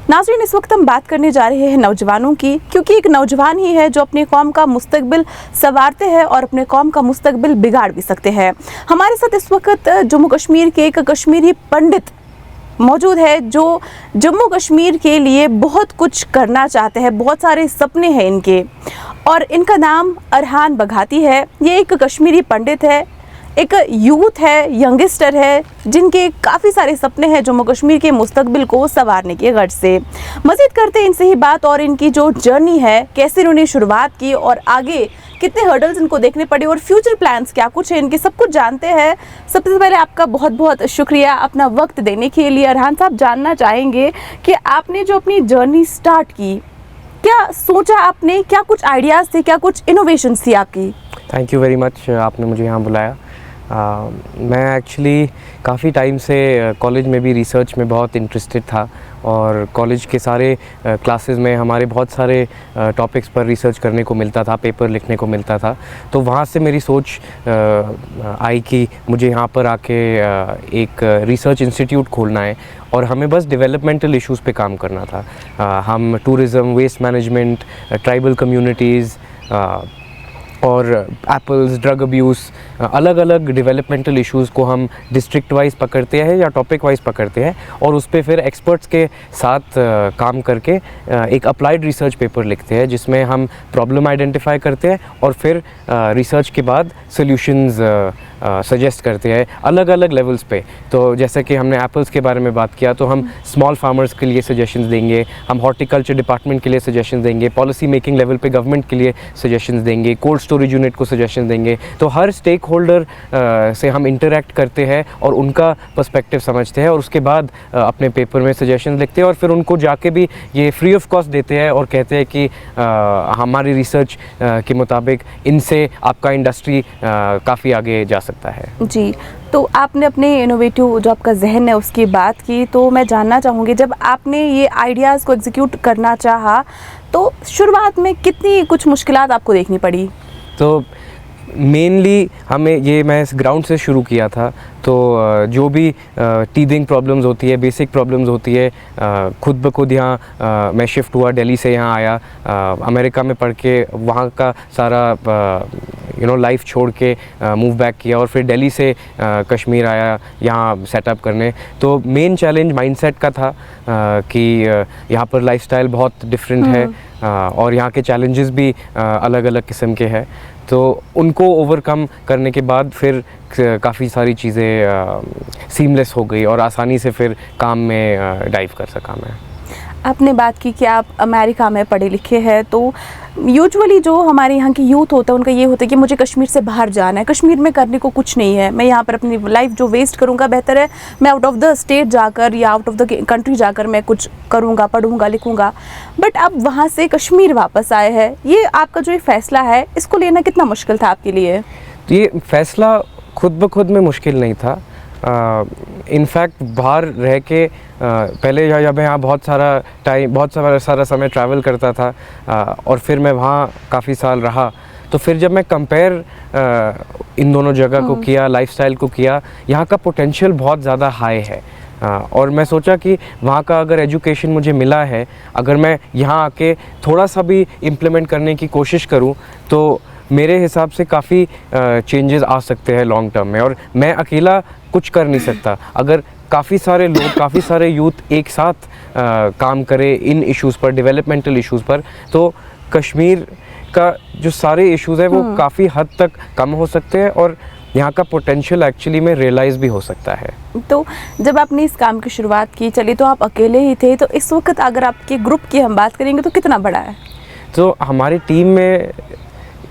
नाज़रीन, इस वक्त हम बात करने जा रहे हैं नौजवानों की, क्योंकि एक नौजवान ही है जो अपनी कौम का मुस्तकबिल संवारते हैं और अपने कौम का मुस्तकबिल बिगाड़ भी सकते हैं। हमारे साथ इस वक्त जम्मू कश्मीर के एक कश्मीरी पंडित मौजूद है जो जम्मू कश्मीर के लिए बहुत कुछ करना चाहते हैं, बहुत सारे सपने हैं इनके, और इनका नाम अरहान बघाती है। ये एक कश्मीरी पंडित है, एक यूथ है, यंगस्टर है, जिनके काफ़ी सारे सपने हैं जम्मू कश्मीर के मुस्तकबिल को संवारने की गर्ज से। मज़ीद करते हैं इनसे ही बात, और इनकी जो जर्नी है, कैसे इन्होंने शुरुआत की और आगे कितने हर्डल्स इनको देखने पड़े और फ्यूचर प्लान्स क्या कुछ है इनके, सब कुछ जानते हैं। सबसे पहले आपका बहुत बहुत शुक्रिया अपना वक्त देने के लिए। अरहान साहब, जानना चाहेंगे कि आपने जो अपनी जर्नी स्टार्ट की, क्या सोचा आपने, क्या कुछ आइडियाज़ थे, क्या कुछ इनोवेशंस थी आपकी? थैंक यू वेरी मच, आपने मुझे यहाँ बुलाया। मैं एक्चुअली काफ़ी टाइम से कॉलेज में भी रिसर्च में बहुत इंटरेस्टेड था, और कॉलेज के सारे क्लासेस में हमारे बहुत सारे टॉपिक्स पर रिसर्च करने को मिलता था, पेपर लिखने को मिलता था। तो वहाँ से मेरी सोच आई कि मुझे यहाँ पर आके एक रिसर्च इंस्टीट्यूट खोलना है और हमें बस डेवलपमेंटल इश्यूज़ पे काम करना था। हम tourism, waste management, tribal communities और एप्पल्स, ड्रग अब्यूज़, अलग अलग डेवलपमेंटल इश्यूज़ को हम डिस्ट्रिक्ट वाइज पकड़ते हैं या टॉपिक वाइज पकड़ते हैं, और उस पे फिर एक्सपर्ट्स के साथ काम करके एक अप्लाइड रिसर्च पेपर लिखते हैं, जिसमें हम प्रॉब्लम आइडेंटिफाई करते हैं और फिर रिसर्च के बाद सॉल्यूशंस सजेस्ट करते हैं अलग अलग लेवल्स पे। तो जैसे कि हमने एप्पल्स के बारे में बात किया, तो हम स्मॉल फार्मर्स के लिए सजेशंस देंगे, हम हॉर्टिकल्चर डिपार्टमेंट के लिए सजेशंस देंगे, पॉलिसी मेकिंग लेवल पे गवर्नमेंट के लिए सजेशंस देंगे, कोल्ड स्टोरेज यूनिट को सजेशन देंगे। तो हर स्टेक होल्डर से हम इंटरेक्ट करते हैं और उनका पर्सपेक्टिव समझते हैं, और उसके बाद अपने पेपर में सजेशन लिखते हैं, और फिर उनको जाके भी ये फ्री ऑफ कॉस्ट देते हैं और कहते हैं कि हमारी रिसर्च के मुताबिक इनसे आपका इंडस्ट्री काफ़ी आगे जा सकता है। जी, तो आपने अपने इनोवेटिव जो आपका जहन है उसकी बात की, तो मैं जानना चाहूँगी, जब आपने ये आइडियाज़ को एग्जीक्यूट करना चाहा तो शुरुआत में कितनी कुछ मुश्किलात आपको देखनी पड़ी? तो मेनली मैं इस ग्राउंड से शुरू किया था। तो जो भी टीदिंग प्रॉब्लम्स होती है, बेसिक प्रॉब्लम्स होती है, खुद ब खुद यहाँ मैं शिफ्ट हुआ, दिल्ली से यहाँ आया, अमेरिका में पढ़ के वहाँ का सारा लाइफ छोड़ के मूव बैक किया, और फिर दिल्ली से कश्मीर आया यहाँ सेटअप करने। तो मेन चैलेंज माइंडसेट का था कि यहाँ पर लाइफस्टाइल बहुत डिफरेंट है, और यहाँ के चैलेंजेस भी अलग अलग किस्म के हैं। तो उनको ओवरकम करने के बाद फिर काफ़ी सारी चीज़ें सीमलेस हो गई और आसानी से फिर काम में डाइव कर सका मैं। आपने बात की कि आप अमेरिका में पढ़े लिखे हैं, तो यूजुअली जो हमारे यहाँ की यूथ होता है उनका ये होता है कि मुझे कश्मीर से बाहर जाना है, कश्मीर में करने को कुछ नहीं है, मैं यहाँ पर अपनी लाइफ जो वेस्ट करूँगा, बेहतर है मैं आउट ऑफ द स्टेट जाकर या आउट ऑफ द कंट्री जाकर मैं कुछ करूँगा, पढ़ूँगा, लिखूँगा। बट आप वहाँ से कश्मीर वापस आए हैं, ये आपका जो ये फ़ैसला है, इसको लेना कितना मुश्किल था आपके लिए? तो ये फ़ैसला खुद ब खुद में मुश्किल नहीं था। इनफैक्ट बाहर रह के पहले जब यहाँ बहुत सारा समय ट्रैवल करता था, और फिर मैं वहाँ काफ़ी साल रहा, तो फिर जब मैं कंपेयर इन दोनों जगह को किया, लाइफस्टाइल को किया, यहाँ का पोटेंशियल बहुत ज़्यादा हाई है। और मैं सोचा कि वहाँ का अगर एजुकेशन मुझे मिला है, अगर मैं यहाँ आके थोड़ा सा भी इम्प्लीमेंट करने की कोशिश करूँ, तो मेरे हिसाब से काफ़ी चेंजेस आ सकते हैं लॉन्ग टर्म में। और मैं अकेला कुछ कर नहीं सकता, अगर काफ़ी सारे लोग, काफ़ी सारे यूथ एक साथ काम करें इन इश्यूज़ पर, डेवलपमेंटल इश्यूज़ पर, तो कश्मीर का जो सारे इश्यूज़ है वो काफ़ी हद तक कम हो सकते हैं, और यहाँ का पोटेंशियल एक्चुअली में रियलाइज़ भी हो सकता है। तो जब आपने इस काम की शुरुआत की, चलिए तो आप अकेले ही थे, तो इस वक्त अगर आपके ग्रुप की हम बात करेंगे तो कितना बड़ा है? तो हमारी टीम में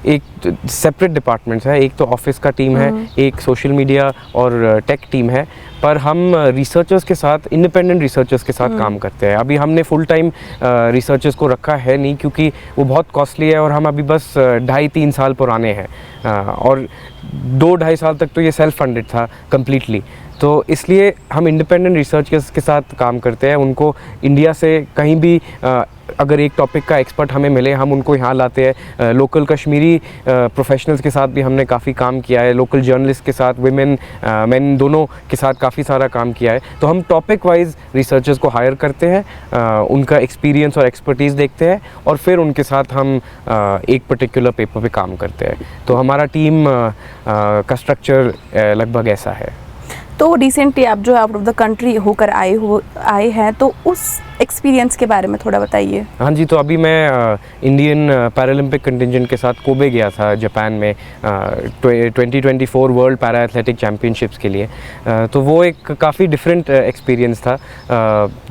एक सेपरेट डिपार्टमेंट्स है, एक तो ऑफिस का टीम है, एक सोशल मीडिया और टेक टीम है, पर हम रिसर्चर्स के साथ, इंडिपेंडेंट रिसर्चर्स के साथ काम करते हैं। अभी हमने फुल टाइम रिसर्चर्स को रखा है नहीं, क्योंकि वो बहुत कॉस्टली है, और हम अभी बस 2.5-3 साल पुराने हैं, और 2-2.5 साल तक तो ये सेल्फ फंडेड था कम्प्लीटली। तो इसलिए हम इंडिपेंडेंट रिसर्चर्स के साथ काम करते हैं। उनको इंडिया से कहीं भी अगर एक टॉपिक का एक्सपर्ट हमें मिले, हम उनको यहाँ लाते हैं। लोकल कश्मीरी प्रोफेशनल्स के साथ भी हमने काफ़ी काम किया है, लोकल जर्नलिस्ट के साथ, विमेन मेन दोनों के साथ काफ़ी सारा काम किया है। तो हम टॉपिक वाइज रिसर्चर्स को हायर करते हैं, उनका एक्सपीरियंस और एक्सपर्टीज़ देखते हैं और फिर उनके साथ हम एक पर्टिकुलर पेपर पे काम करते हैं। तो हमारा टीम का स्ट्रक्चर लगभग ऐसा है। तो रिसेंटली आप जो आउट ऑफ द कंट्री होकर आए हैं, तो उस एक्सपीरियंस के बारे में थोड़ा बताइए। हाँ जी, तो अभी मैं इंडियन पैरालंपिक कंटिजेंट के साथ कोबे गया था जापान में 2024 वर्ल्ड पैरा एथलेटिक चैम्पियनशिप्स के लिए। तो वो एक काफ़ी डिफरेंट एक्सपीरियंस था।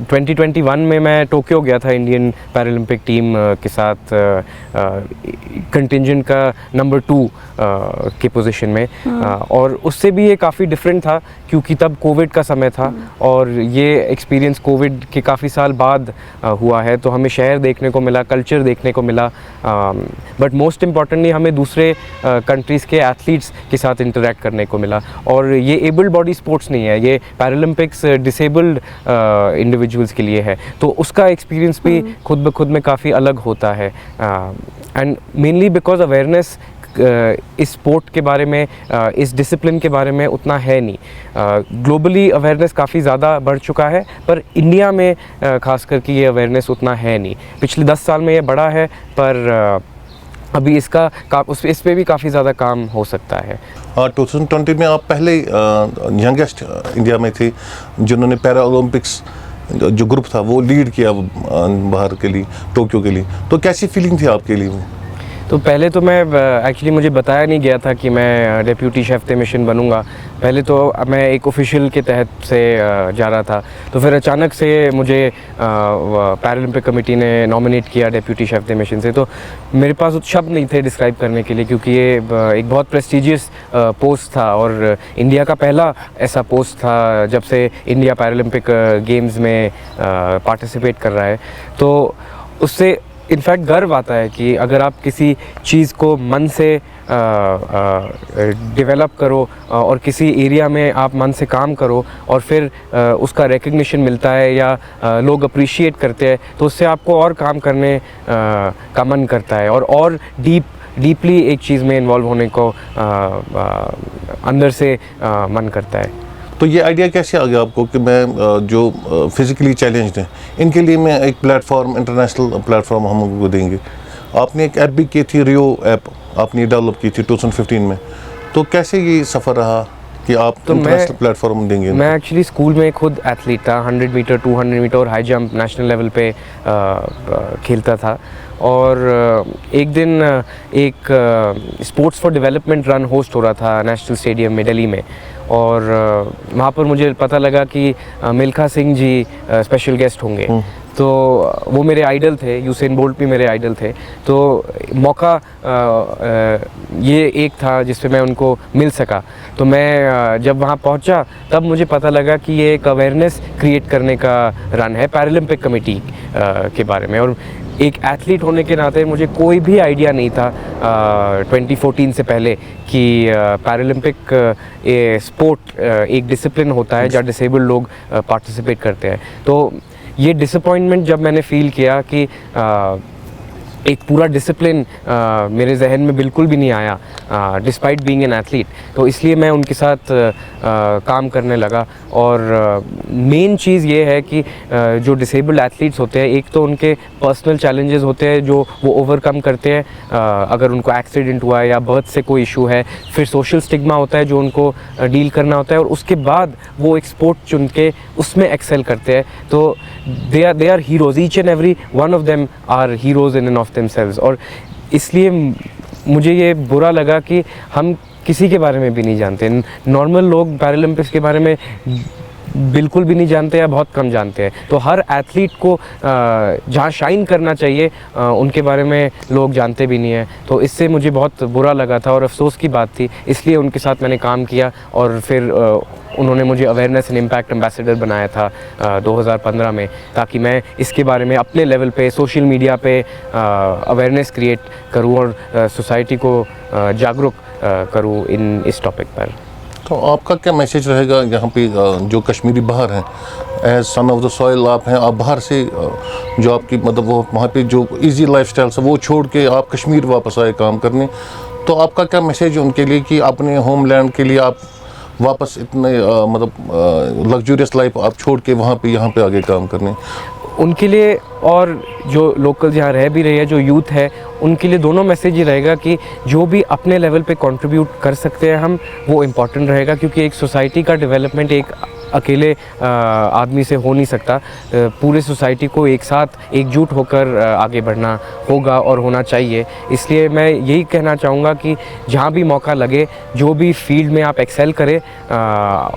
2021 में मैं टोक्यो गया था इंडियन पैरालंपिक टीम के साथ कंटिजेंट का नंबर 2 की पोजीशन में, और उससे भी ये काफ़ी डिफरेंट था क्योंकि तब कोविड का समय था और ये एक्सपीरियंस कोविड के काफ़ी साल बाद हुआ है। तो हमें शहर देखने को मिला, कल्चर देखने को मिला, बट मोस्ट इम्पॉर्टेंटली हमें दूसरे कंट्रीज़ के एथलीट्स के साथ इंटरेक्ट करने को मिला। और ये एबल्ड बॉडी स्पोर्ट्स नहीं है, ये पैरालंपिक्स डिसेबल्ड इंडिविजुअल्स के लिए है। तो उसका एक्सपीरियंस भी खुद ब खुद में काफ़ी अलग होता है, एंड मेनली बिकॉज अवेयरनेस इस स्पोर्ट के बारे में, इस डिसिप्लिन के बारे में उतना है नहीं। ग्लोबली अवेयरनेस काफ़ी ज़्यादा बढ़ चुका है, पर इंडिया में ख़ास करके ये अवेयरनेस उतना है नहीं। पिछले 10 साल में ये बढ़ा है, पर अभी इस पे भी काफ़ी ज़्यादा काम हो सकता है। 2020 में आप पहले यंगेस्ट इंडिया में थे जिन्होंने पैरा ओलंपिक्स जो ग्रुप था वो लीड किया बाहर के लिए, टोक्यो के लिए। तो कैसी फीलिंग थी आपके लिए? तो पहले तो मैं एक्चुअली मुझे बताया नहीं गया था कि मैं डेप्यूटी शेफ द मिशन बनूंगा। पहले तो मैं एक ऑफिशियल के तहत से जा रहा था, तो फिर अचानक से मुझे पैरालंपिक कमेटी ने नॉमिनेट किया डेप्यूटी शेफ द मिशन से। तो मेरे पास शब्द नहीं थे डिस्क्राइब करने के लिए, क्योंकि ये एक बहुत प्रेस्टिजियस पोस्ट था और इंडिया का पहला ऐसा पोस्ट था जब से इंडिया पैरालंपिक गेम्स में पार्टिसिपेट कर रहा है। तो उससे इनफैक्ट गर्व आता है कि अगर आप किसी चीज़ को मन से डेवलप करो और किसी एरिया में आप मन से काम करो और फिर उसका रिकग्निशन मिलता है या लोग अप्रिशिएट करते हैं, तो उससे आपको और काम करने का मन करता है और डीपली एक चीज़ में इन्वॉल्व होने को अंदर से मन करता है। तो ये आइडिया कैसे आ गया आपको कि मैं जो फिज़िकली चैलेंज्ड हैं इनके लिए मैं एक प्लेटफॉर्म, इंटरनेशनल प्लेटफॉर्म हम उनको देंगे? आपने एक ऐप भी की थी, रियो ऐप आपने डेवलप की थी 2015 में। तो कैसे ये सफ़र रहा कि आप इंटरनेशनल प्लेटफॉर्म देंगे? मैं एक्चुअली स्कूल में खुद एथलीट था, 100 मीटर, 200 मीटर और हाई जंप नेशनल लेवल पे खेलता था। और एक दिन एक sports for development run host हो रहा था नेशनल स्टेडियम में दिल्ली में, और वहाँ पर मुझे पता लगा कि मिल्खा सिंह जी स्पेशल गेस्ट होंगे। तो वो मेरे आइडल थे, यूसेन बोल्ट भी मेरे आइडल थे। तो मौका ये एक था जिसपे मैं उनको मिल सका। तो मैं जब वहाँ पहुँचा तब मुझे पता लगा कि ये एक अवेयरनेस क्रिएट करने का रन है पैरालंपिक कमेटी के बारे में। और एक एथलीट होने के नाते मुझे कोई भी आइडिया नहीं था 2014 से पहले कि पैरालंपिक स्पोर्ट एक डिसिप्लिन होता है जहाँ डिसेबल्ड लोग पार्टिसिपेट करते हैं। तो ये डिसअपॉइंटमेंट जब मैंने फ़ील किया कि एक पूरा डिसिप्लिन मेरे जहन में बिल्कुल भी नहीं आया डिस्पाइट बीइंग एन एथलीट, तो इसलिए मैं उनके साथ काम करने लगा। और मेन चीज़ ये है कि जो डिसेबल्ड एथलीट्स होते हैं, एक तो उनके पर्सनल चैलेंजेस होते हैं जो वो ओवरकम करते हैं अगर उनको एक्सीडेंट हुआ है या बर्थ से कोई इशू है, फिर सोशल स्टिग्मा होता है जो उनको डील करना होता है, और उसके बाद वो एक स्पोर्ट चुन के उसमें एक्सेल करते हैं। तो they are heroes, each and every one of them are heroes in and of themselves। और इसलिए मुझे ये बुरा लगा कि हम किसी के बारे में भी नहीं जानते। नॉर्मल लोग पैरालंपिक्स के बारे में बिल्कुल भी नहीं जानते या बहुत कम जानते हैं। तो हर एथलीट को जहाँ शाइन करना चाहिए उनके बारे में लोग जानते भी नहीं हैं। तो इससे मुझे बहुत बुरा लगा था और अफसोस की बात थी, इसलिए उनके साथ मैंने काम किया। और फिर उन्होंने मुझे अवेयरनेस एंड इम्पैक्ट एम्बेसडर बनाया था 2015 में, ताकि मैं इसके बारे में अपने लेवल पे सोशल मीडिया पे अवेयरनेस क्रिएट करूं और सोसाइटी को जागरूक करूं इस टॉपिक पर। तो आपका क्या मैसेज रहेगा यहाँ पे जो कश्मीरी बाहर हैं, as son of the soil आप हैं, आप बाहर से जो आपकी मतलब वो वहाँ पे जो इजी लाइफस्टाइल से वो छोड़ के आप कश्मीर वापस आए काम करने, तो आपका क्या मैसेज है उनके लिए कि अपने होमलैंड के लिए आप वापस इतने मतलब लग्जूरियस लाइफ आप छोड़ के वहाँ पे यहाँ पे आगे काम करने? उनके लिए और जो लोकल यहाँ रह भी रही है, जो यूथ है, उनके लिए दोनों मैसेज ही रहेगा कि जो भी अपने लेवल पे कंट्रीब्यूट कर सकते हैं हम, वो इम्पॉर्टेंट रहेगा, क्योंकि एक सोसाइटी का डेवलपमेंट एक अकेले आदमी से हो नहीं सकता। पूरे सोसाइटी को एक साथ एकजुट होकर आगे बढ़ना होगा और होना चाहिए। इसलिए मैं यही कहना चाहूँगा कि जहाँ भी मौका लगे, जो भी फील्ड में आप एक्सेल करें,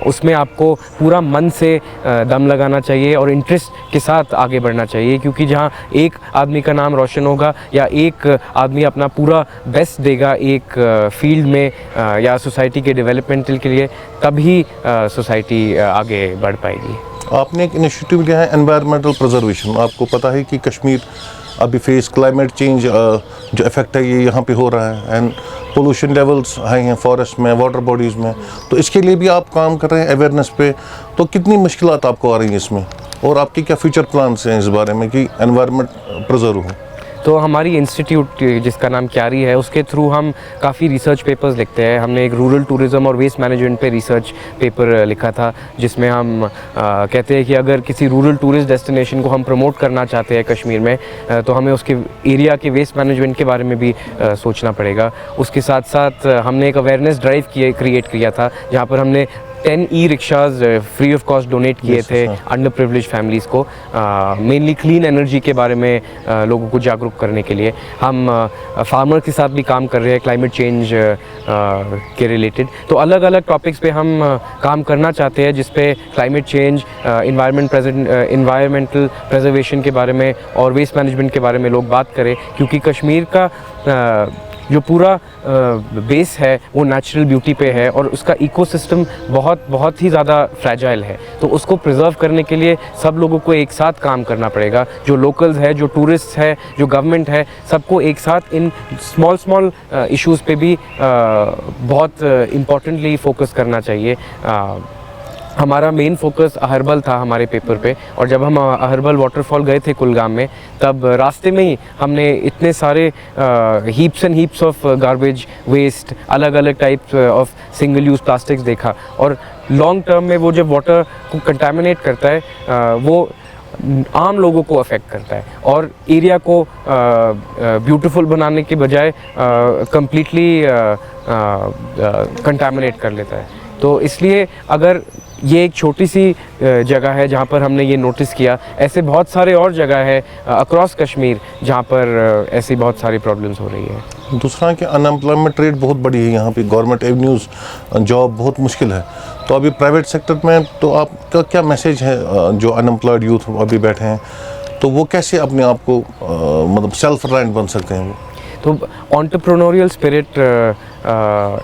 उसमें आपको पूरा मन से दम लगाना चाहिए और इंटरेस्ट के साथ आगे बढ़ना चाहिए, क्योंकि जहाँ एक आदमी का नाम रोशन होगा या एक आदमी अपना पूरा बेस्ट देगा एक फील्ड में या सोसाइटी के डेवलपमेंट के लिए, तभी सोसाइटी आगे बढ़ पाएगी। आपने एक इनिशिएटिव लिया है एनवायरमेंटल प्रिजर्वेशन। आपको पता है कि कश्मीर अभी फेस क्लाइमेट चेंज जो इफेक्ट है ये यहाँ पे हो रहा है, एंड पोल्यूशन लेवल्स हाई हैं फॉरेस्ट में, वाटर बॉडीज़ में, तो इसके लिए भी आप काम कर रहे हैं अवेयरनेस पे। तो कितनी मुश्किलात आपको आ रही हैं इसमें, और आपके क्या फ्यूचर प्लान्स हैं इस बारे में कि एनवायरनमेंट प्रिजर्व हो? तो हमारी इंस्टीट्यूट जिसका नाम क्यारी है, उसके थ्रू हम काफ़ी रिसर्च पेपर्स लिखते हैं। हमने एक रूरल टूरिज़्म और वेस्ट मैनेजमेंट पे रिसर्च पेपर लिखा था, जिसमें हम कहते हैं कि अगर किसी रूरल टूरिस्ट डेस्टिनेशन को हम प्रमोट करना चाहते हैं कश्मीर में, तो हमें उसके एरिया के वेस्ट मैनेजमेंट के बारे में भी सोचना पड़ेगा। उसके साथ साथ हमने एक अवेयरनेस ड्राइव क्रिएट किया था, जहाँ पर हमने 10 ई-रिक्शाज फ्री ऑफ कॉस्ट डोनेट किए थे अंडर प्रिविलेज फैमिलीज़ को, मेनली क्लीन एनर्जी के बारे में लोगों को जागरूक करने के लिए। हम फार्मर के साथ भी काम कर रहे हैं क्लाइमेट चेंज के रिलेटेड। तो अलग अलग टॉपिक्स पे हम काम करना चाहते हैं, जिस पे क्लाइमेट चेंज, इन्वायरमेंटल प्रिजर्वेशन के बारे में और वेस्ट मैनेजमेंट के बारे में लोग बात करें, क्योंकि कश्मीर का जो पूरा बेस है वो नेचुरल ब्यूटी पे है और उसका इकोसिस्टम बहुत ही ज़्यादा फ्रैजाइल है। तो उसको प्रिजर्व करने के लिए सब लोगों को एक साथ काम करना पड़ेगा। जो लोकल्स है, जो टूरिस्ट है, जो गवर्नमेंट है, सबको एक साथ इन स्मॉल इश्यूज़ पे भी बहुत इम्पोर्टेंटली फोकस करना चाहिए। हमारा मेन फोकस अहरबल था हमारे पेपर पे, और जब हम अहरबल वाटरफॉल गए थे कुलगाम में, तब रास्ते में ही हमने इतने सारे heaps and heaps of garbage waste, अलग अलग types of single use plastics देखा। और लॉन्ग टर्म में वो जब वाटर को कंटामिनेट करता है, वो आम लोगों को अफेक्ट करता है और एरिया को ब्यूटीफुल बनाने के बजाय कम्प्लीटली कंटामिनेट कर लेता है। तो इसलिए अगर ये एक छोटी सी जगह है जहाँ पर हमने ये नोटिस किया, ऐसे बहुत सारे और जगह है अक्रॉस कश्मीर जहाँ पर ऐसी बहुत सारी प्रॉब्लम्स हो रही है। दूसरा कि अनएम्प्लॉयमेंट रेट बहुत बड़ी है यहाँ पे, गवर्नमेंट एवेन्यूज़ जॉब बहुत मुश्किल है। तो अभी प्राइवेट सेक्टर में तो आपका क्या मैसेज है? जो अनएम्प्लॉयड यूथ अभी बैठे हैं, तो वो कैसे अपने आप को मतलब सेल्फ रिलायंट बन सकते हैं? वो तो एंटरप्रेन्योरियल स्पिरिट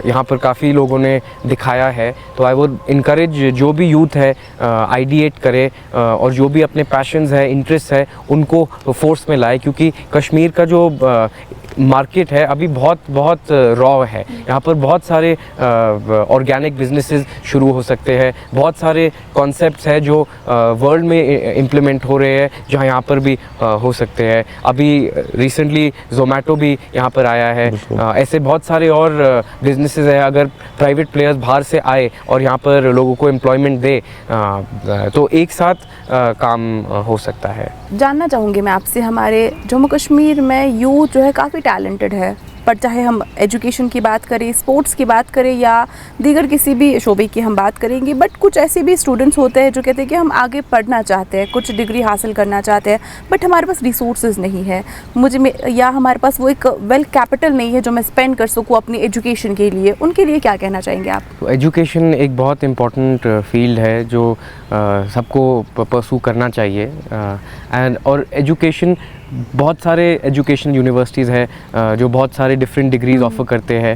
यहाँ पर काफ़ी लोगों ने दिखाया है। तो आई वुड इनकरेज जो भी यूथ है आइडिएट करे और जो भी अपने पैशंस है, इंटरेस्ट है, उनको फोर्स में लाए, क्योंकि कश्मीर का जो मार्केट है अभी बहुत रॉ है। यहाँ पर बहुत सारे ऑर्गेनिक बिजनेसेस शुरू हो सकते हैं, बहुत सारे कॉन्सेप्ट्स हैं जो वर्ल्ड में इम्प्लीमेंट हो रहे हैं, जहाँ यहाँ पर भी हो सकते हैं। अभी रिसेंटली ज़ोमैटो भी यहाँ पर आया है। ऐसे बहुत सारे और बिजनेसेस हैं। अगर प्राइवेट प्लेयर्स बाहर से आए और यहाँ पर लोगों को एम्प्लॉयमेंट दे, तो एक साथ काम हो सकता है। जानना चाहूँगी मैं आपसे, हमारे जम्मू कश्मीर में यूथ जो है काफ़ी टैलेंटेड है, पर चाहे हम एजुकेशन की बात करें, स्पोर्ट्स की बात करें या दीगर किसी भी शोबे की हम बात करेंगे, बट कुछ ऐसे भी स्टूडेंट्स होते हैं जो कहते हैं कि हम आगे पढ़ना चाहते हैं, कुछ डिग्री हासिल करना चाहते हैं, बट हमारे पास रिसोर्सेज नहीं है, या हमारे पास वो एक वेल कैपिटल नहीं है जो मैं स्पेंड कर सकूँ अपनी एजुकेशन के लिए। उनके लिए क्या कहना चाहेंगे आप? तो एजुकेशन एक बहुत इम्पॉर्टेंट फील्ड है जो सबको परसू करना चाहिए। और एजुकेशन, बहुत सारे एजुकेशन यूनिवर्सिटीज़ है जो बहुत सारे डिफरेंट डिग्रीज ऑफ़र करते हैं,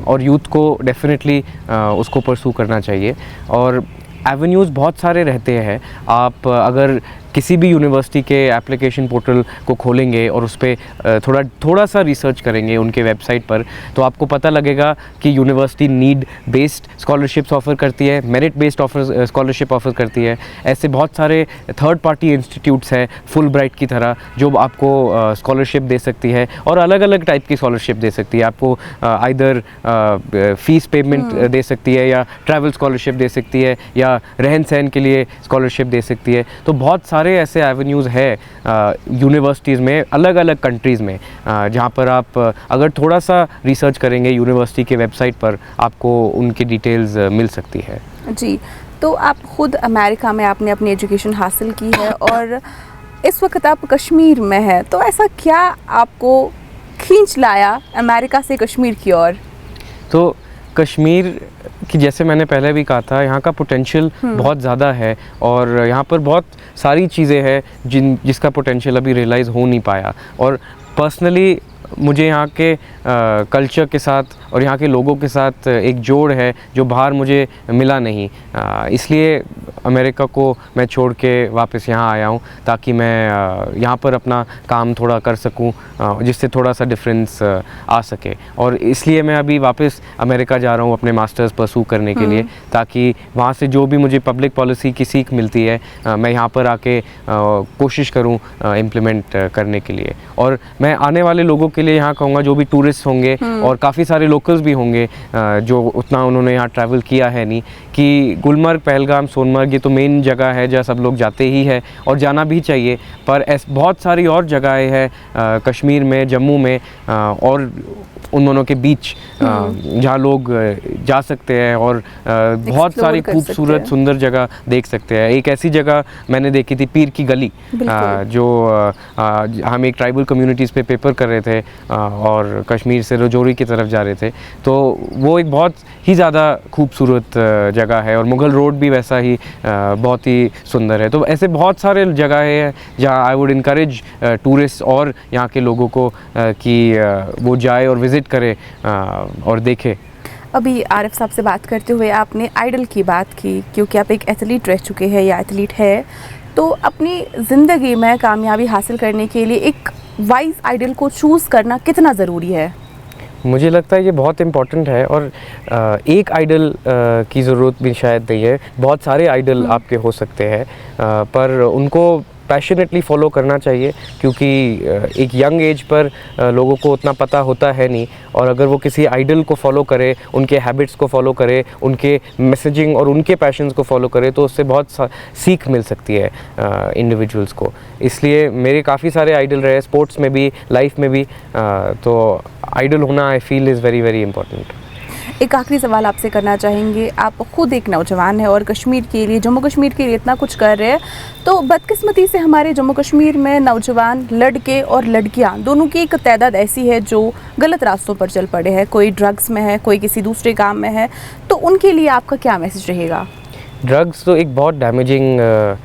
और यूथ को डेफिनेटली उसको परसू करना चाहिए। और एवेन्यूज़ बहुत सारे रहते हैं। आप अगर किसी भी यूनिवर्सिटी के एप्लीकेशन पोर्टल को खोलेंगे और उस पर थोड़ा सा रिसर्च करेंगे उनके वेबसाइट पर, तो आपको पता लगेगा कि university need based scholarships offer करती है, मेरिट बेस्ड स्कॉलरशिप ऑफ़र करती है। ऐसे बहुत सारे थर्ड पार्टी इंस्टीट्यूट्स हैं फुल ब्राइट की तरह जो आपको स्कॉलरशिप दे सकती है और अलग अलग टाइप की स्कॉलरशिप दे सकती है। आपको आइदर फ़ीस पेमेंट दे सकती है, या ट्रैवल स्कॉलरशिप दे सकती है, या रहन सहन के लिए स्कॉलरशिप दे सकती है। तो बहुत सारे ऐसे एवेन्यूज़ है यूनिवर्सिटीज़ में अलग अलग कंट्रीज़ में, जहाँ पर आप अगर थोड़ा सा रिसर्च करेंगे यूनिवर्सिटी के वेबसाइट पर आपको उनकी डिटेल्स मिल सकती है। जी, तो आप ख़ुद अमेरिका में आपने अपनी एजुकेशन हासिल की है और इस वक्त आप कश्मीर में हैं, तो ऐसा क्या आपको खींच लाया अमेरिका से कश्मीर की ओर? तो कश्मीर की, जैसे मैंने पहले भी कहा था, यहाँ का पोटेंशियल बहुत ज़्यादा है और यहाँ पर बहुत सारी चीज़ें हैं जिसका पोटेंशियल अभी रियलाइज़ हो नहीं पाया। और पर्सनली मुझे यहाँ के कल्चर के साथ और यहाँ के लोगों के साथ एक जोड़ है जो बाहर मुझे मिला नहीं, इसलिए अमेरिका को मैं छोड़ के वापस यहाँ आया हूँ ताकि मैं यहाँ पर अपना काम थोड़ा कर सकूँ, जिससे थोड़ा सा डिफरेंस आ सके। और इसलिए मैं अभी वापस अमेरिका जा रहा हूँ अपने मास्टर्स परसू करने के लिए, ताकि वहाँ से जो भी मुझे पब्लिक पॉलिसी की सीख मिलती है मैं यहाँ पर आके कोशिश करूँ इम्प्लीमेंट करने के लिए। और मैं आने वाले लोगों के लिए यहाँ कहूँगा, जो भी टूरिस्ट होंगे और काफ़ी सारे लोकल्स भी होंगे जो उतना उन्होंने यहाँ ट्रैवल किया है नहीं, कि गुलमर्ग, पहलगाम, सोनमर्ग ये तो मेन जगह है जहाँ सब लोग जाते ही है और जाना भी चाहिए, पर बहुत सारी और जगहें हैं कश्मीर में, जम्मू में और उन दोनों के बीच जहाँ लोग जा सकते हैं और बहुत सारी खूबसूरत सुंदर जगह देख सकते हैं। एक ऐसी जगह मैंने देखी थी, पीर की गली, जो हम एक ट्राइबल कम्युनिटीज़ पे पेपर कर रहे थे और कश्मीर से रजौरी की तरफ जा रहे थे, तो वो एक बहुत ही ज़्यादा खूबसूरत जगह है और मुगल रोड भी वैसा ही बहुत ही सुंदर है। तो ऐसे बहुत सारे जगह हैं जहाँ आई वुड इनकरेज टूरिस्ट और यहाँ के लोगों को कि वो जाए और विज़िट करे और देखे। अभी आरिफ साहब से बात करते हुए आपने आइडल की बात की, क्योंकि आप एक एथलीट रह चुके हैं या एथलीट है, तो अपनी ज़िंदगी में कामयाबी हासिल करने के लिए एक वाइज आइडल को चूज़ करना कितना ज़रूरी है? मुझे लगता है ये बहुत इम्पॉर्टेंट है और एक आइडल की ज़रूरत भी शायद नहीं है, बहुत सारे आइडल आपके हो सकते हैं, पर उनको पैशनेटली फॉलो करना चाहिए, क्योंकि एक यंग एज पर लोगों को उतना पता होता है नहीं, और अगर वो किसी आइडल को फॉलो करे, उनके हैबिट्स को फॉलो करे, उनके मैसेजिंग और उनके पैशंस को फॉलो करे, तो उससे बहुत सीख मिल सकती है इंडिविजुअल्स को। इसलिए मेरे काफ़ी सारे आइडल रहे, स्पोर्ट्स में भी, लाइफ में भी, तो आइडल होना I feel is very very important. एक आखिरी सवाल आपसे करना चाहेंगे, आप खुद एक नौजवान हैं और कश्मीर के लिए, जम्मू कश्मीर के लिए इतना कुछ कर रहे हैं, तो बदकिस्मती से हमारे जम्मू कश्मीर में नौजवान लड़के और लड़कियां दोनों की एक तादाद ऐसी है जो गलत रास्तों पर चल पड़े हैं, कोई ड्रग्स में है, कोई किसी दूसरे काम में है, तो उनके लिए आपका क्या मैसेज रहेगा? ड्रग्स तो एक बहुत डैमेजिंग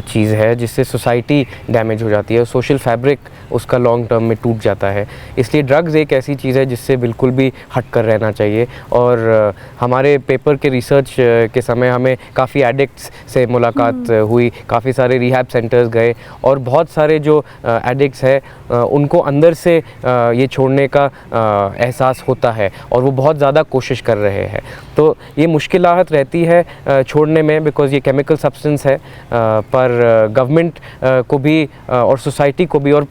चीज़ है जिससे सोसाइटी डैमेज हो जाती है, सोशल फैब्रिक उसका लॉन्ग टर्म में टूट जाता है। इसलिए ड्रग्स एक ऐसी चीज़ है जिससे बिल्कुल भी हट कर रहना चाहिए। और हमारे पेपर के रिसर्च के समय हमें काफ़ी एडिक्ट्स से मुलाकात हुई, काफ़ी सारे रिहैब सेंटर्स गए और बहुत सारे जो एडिक्ट्स हैं उनको अंदर से ये छोड़ने का एहसास होता है और वो बहुत ज़्यादा कोशिश कर रहे हैं। तो ये मुश्किलात रहती है छोड़ने में, बिकॉज़ ये केमिकल सब्सटेंस है, पर गवर्नमेंट को भी और सोसाइटी को भी और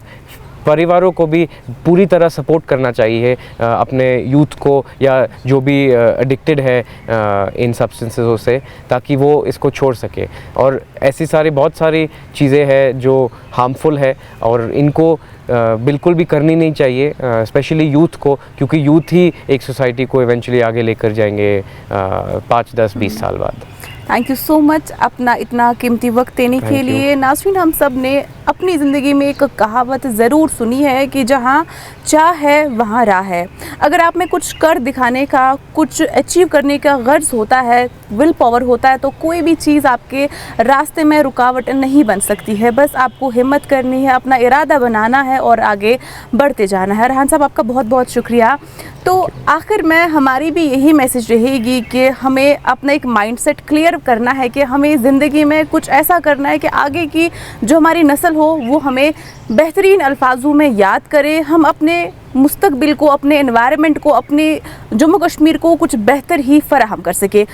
परिवारों को भी पूरी तरह सपोर्ट करना चाहिए अपने यूथ को या जो भी एडिक्टेड है इन सब्सटेंसेस से, ताकि वो इसको छोड़ सके। और ऐसी बहुत सारी चीज़ें हैं जो हार्मफुल है और इनको बिल्कुल भी करनी नहीं चाहिए, स्पेशली यूथ को, क्योंकि यूथ ही एक सोसाइटी को इवेंचुअली आगे लेकर जाएंगे 5, 10, 20 साल बाद। थैंक यू सो मच अपना इतना कीमती वक्त देने के लिए। नाज़रीन, हम सब ने अपनी ज़िंदगी में एक कहावत ज़रूर सुनी है कि जहाँ चाह है वहाँ राह है। अगर आप में कुछ कर दिखाने का, कुछ अचीव करने का गर्ज होता है, विल पावर होता है, तो कोई भी चीज़ आपके रास्ते में रुकावट नहीं बन सकती है। बस आपको हिम्मत करनी है, अपना इरादा बनाना है और आगे बढ़ते जाना है। रेहान साहब, आपका बहुत बहुत शुक्रिया। तो आखिर में हमारी भी यही मैसेज रहेगी कि हमें अपना एक माइंडसेट क्लियर करना है कि हमें ज़िंदगी में कुछ ऐसा करना है कि आगे की जो हमारी नस्ल हो वो हमें बेहतरीन अल्फाजों में याद करे, हम अपने मुस्तकबिल को, अपने एनवायरनमेंट को, अपने जम्मू कश्मीर को कुछ बेहतर ही फराहम कर सके।